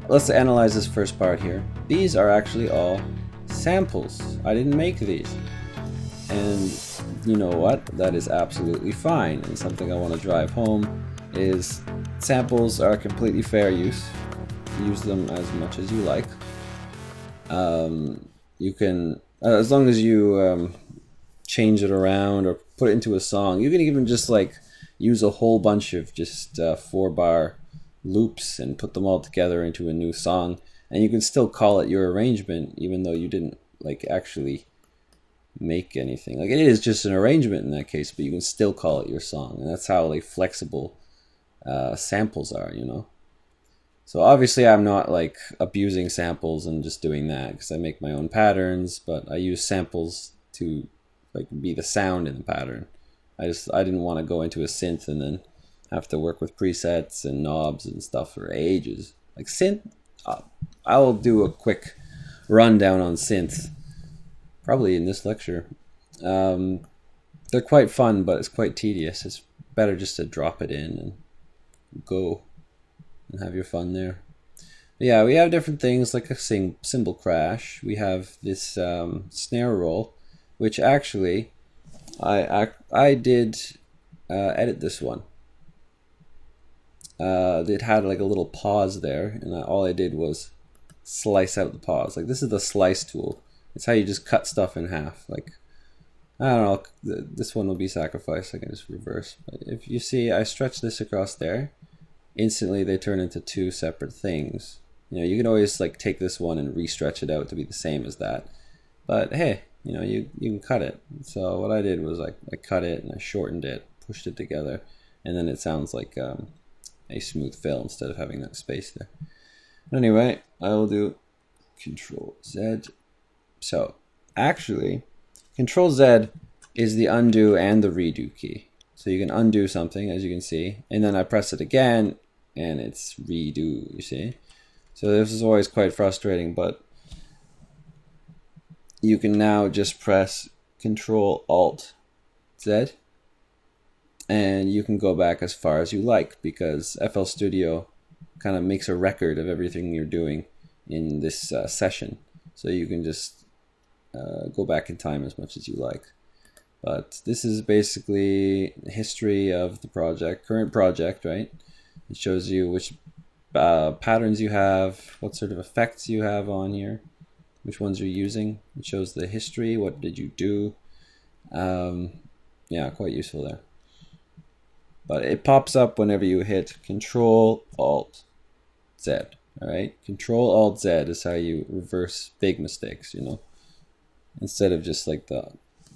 let's analyze this first part here. These are actually all samples. I didn't make these. And you know what? That is absolutely fine. And something I want to drive home is samples are completely fair use. Use them as much as you like. You can, as long as you change it around or put it into a song, you can even just like use a whole bunch of just 4-bar loops and put them all together into a new song, and you can still call it your arrangement even though you didn't like actually make anything. Like, it is just an arrangement in that case, but you can still call it your song. And that's how like flexible samples are, you know. So obviously I'm not like abusing samples and just doing that, because I make my own patterns, but I use samples to like be the sound in the pattern. I didn't want to go into a synth and then have to work with presets and knobs and stuff for ages. Like synth, I'll do a quick rundown on synth probably in this lecture. They're quite fun, but it's quite tedious. It's better just to drop it in and go and have your fun there. But yeah, we have different things like a cymbal crash. We have this snare roll, which actually I did edit this one. It had like a little pause there, and all I did was slice out the pause. Like, this is the slice tool. It's how you just cut stuff in half. Like, I don't know, this one will be sacrificed. I can just reverse. But if you see, I stretch this across there, instantly they turn into two separate things. You know, you can always like take this one and re-stretch it out to be the same as that. But hey, you know, you can cut it. So what I did was like I cut it and I shortened it, pushed it together, and then it sounds like a smooth fill instead of having that space there. Anyway, I will do Control Z. So actually, Control Z is the undo and the redo key. So you can undo something, as you can see, and then I press it again and it's redo, you see. So this is always quite frustrating, but you can now just press Control Alt Z and you can go back as far as you like, because FL Studio kind of makes a record of everything you're doing in this session. So you can just go back in time as much as you like. But this is basically the history of the project, current project, right? It shows you which patterns you have, what sort of effects you have on here, which ones you're using. It shows the history, what did you do. Yeah, quite useful there. But it pops up whenever you hit Control Alt Z. All right, Control Alt Z is how you reverse big mistakes, you know, instead of just like the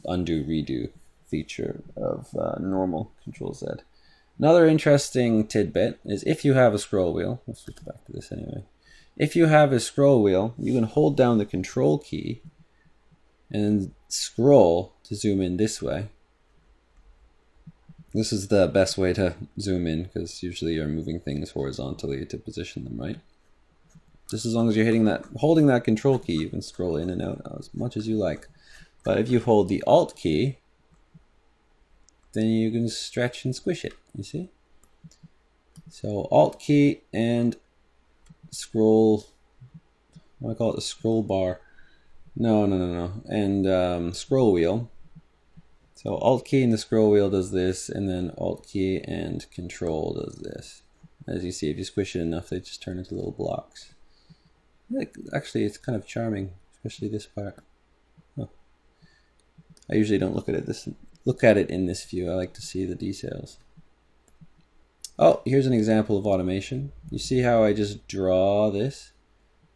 undo redo feature of normal Control Z. Another interesting tidbit is if you have a scroll wheel, let's switch back to this anyway. If you have a scroll wheel, you can hold down the Control key and scroll to zoom in this way. This is the best way to zoom in, because usually you're moving things horizontally to position them, right? Just as long as you're holding that Control key, you can scroll in and out as much as you like. But if you hold the Alt key, then you can stretch and squish it, you see? So Alt key and scroll, what do I call it, the scroll bar? No. And scroll wheel. So Alt key and the scroll wheel does this, and then Alt key and Control does this. As you see, if you squish it enough, they just turn into little blocks. Actually, it's kind of charming, especially this part. Oh. I usually don't look at it in this view. I like to see the details. Oh, here's an example of automation. You see how I just draw this?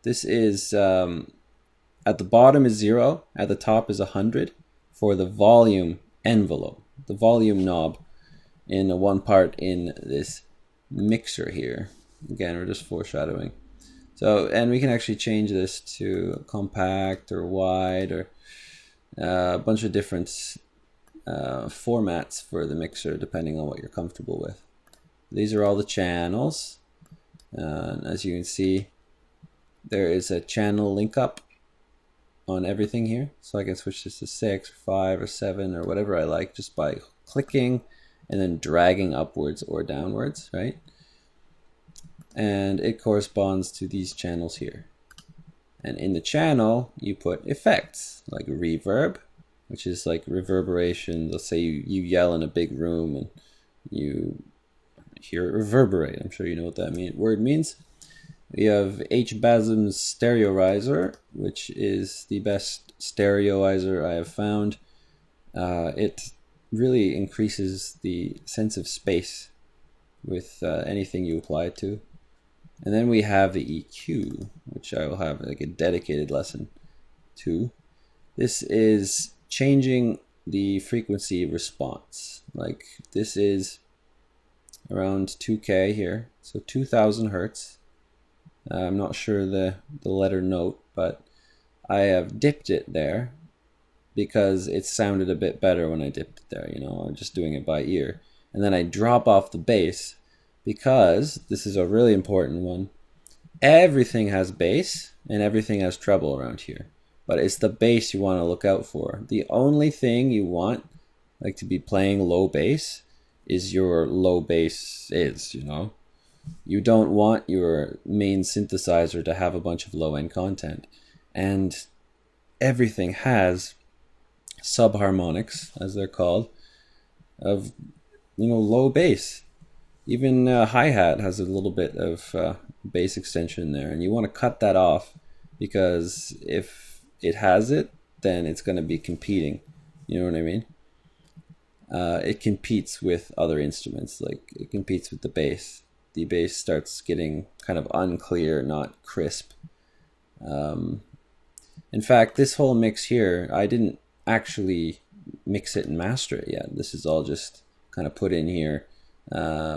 This is, at the bottom is 0, at the top is 100 for the volume envelope, the volume knob in one part in this mixer here. Again, we're just foreshadowing. So, and we can actually change this to compact or wide or a bunch of different formats for the mixer depending on what you're comfortable with. These are all the channels. As you can see, there is a channel link up on everything here. So I can switch this to 6 or 5 or 7 or whatever I like just by clicking and then dragging upwards or downwards, right? and it corresponds to these channels here. And in the channel, you put effects like reverb, which is like reverberation. Let's say you yell in a big room and you hear it reverberate. I'm sure you know what that word means. We have H-Basm's stereoizer, which is the best stereoizer I have found. It really increases the sense of space with anything you apply it to. And then we have the EQ, which I will have like a dedicated lesson to. This is changing the frequency response. Like this is around 2K here, so 2000 hertz. I'm not sure the letter note, but I have dipped it there because it sounded a bit better when I dipped it there. You know, I'm just doing it by ear. And then I drop off the bass because this is a really important one. Everything has bass and everything has treble around here, but it's the bass you want to look out for. The only thing you want, like, to be playing low bass is your low bass you know. You don't want your main synthesizer to have a bunch of low-end content. And everything has subharmonics, as they're called, of, you know, low bass. Even hi-hat has a little bit of bass extension there, and you want to cut that off because if it has it, then it's going to be competing. You know what I mean? It competes with other instruments, like it competes with the bass. The bass starts getting kind of unclear, not crisp. In fact, this whole mix here, I didn't actually mix it and master it yet. This is all just kind of put in here.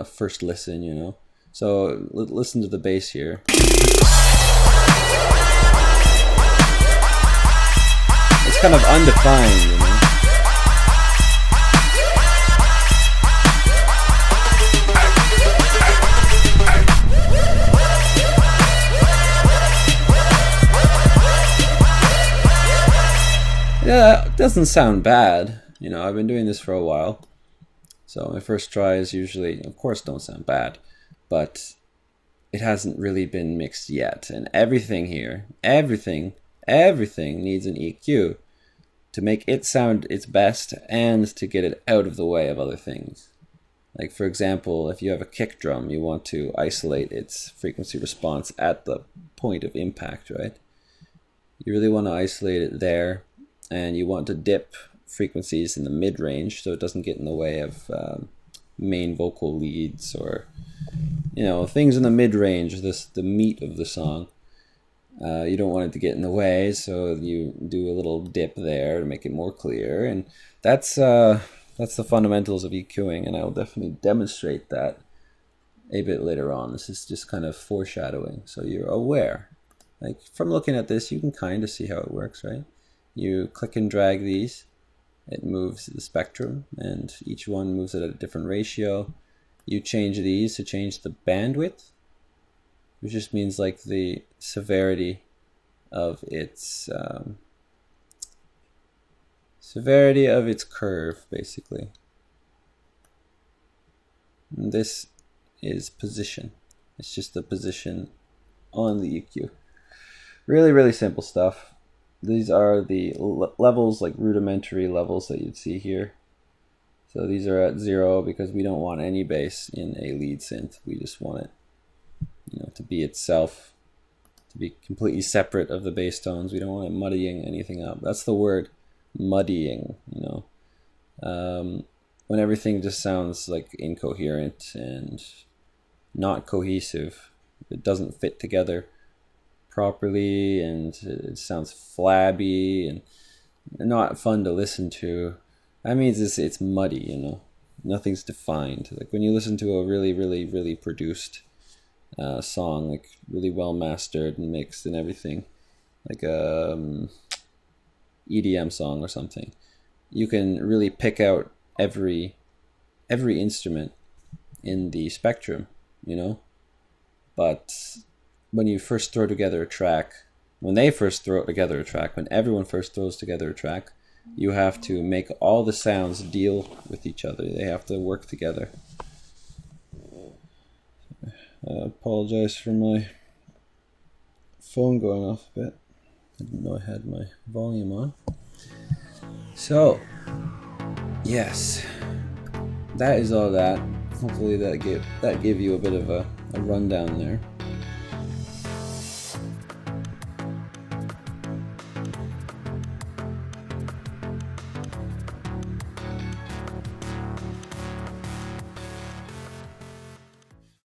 First listen, you know. So listen to the bass here. It's kind of undefined, you know. Yeah, it doesn't sound bad. You know, I've been doing this for a while. So my first tries usually, of course, don't sound bad, but it hasn't really been mixed yet. And everything here, everything needs an EQ to make it sound its best and to get it out of the way of other things. Like, for example, if you have a kick drum, you want to isolate its frequency response at the point of impact, right? You really want to isolate it there, and you want to dip frequencies in the mid-range so it doesn't get in the way of main vocal leads or, you know, things in the mid-range, the meat of the song. You don't want it to get in the way, so you do a little dip there to make it more clear, and that's the fundamentals of EQing, and I will definitely demonstrate that a bit later on. This is just kind of foreshadowing, so you're aware. Like, from looking at this, you can kind of see how it works, right? You click and drag these, it moves the spectrum, and each one moves it at a different ratio. You change these to change the bandwidth, which just means like the severity of its curve, basically. And this is position. It's just the position on the EQ. Really, really simple stuff. These are the levels, like rudimentary levels that you'd see here. So these are at 0 because we don't want any bass in a lead synth. We just want it, you know, to be itself, to be completely separate of the bass tones. We don't want it muddying anything up. That's the word, muddying, you know. When everything just sounds like incoherent and not cohesive, it doesn't fit together properly, and it sounds flabby and not fun to listen to. That means it's muddy, you know. Nothing's defined. Like when you listen to a really, really, really produced song, like really well mastered and mixed and everything, like a EDM song or something, you can really pick out every instrument in the spectrum, you know. But when you first throw together a track, when everyone first throws together a track, you have to make all the sounds deal with each other. They have to work together. Apologize for my phone going off a bit. I didn't know I had my volume on. So, yes, that is all that. Hopefully that gave you a bit of a rundown there.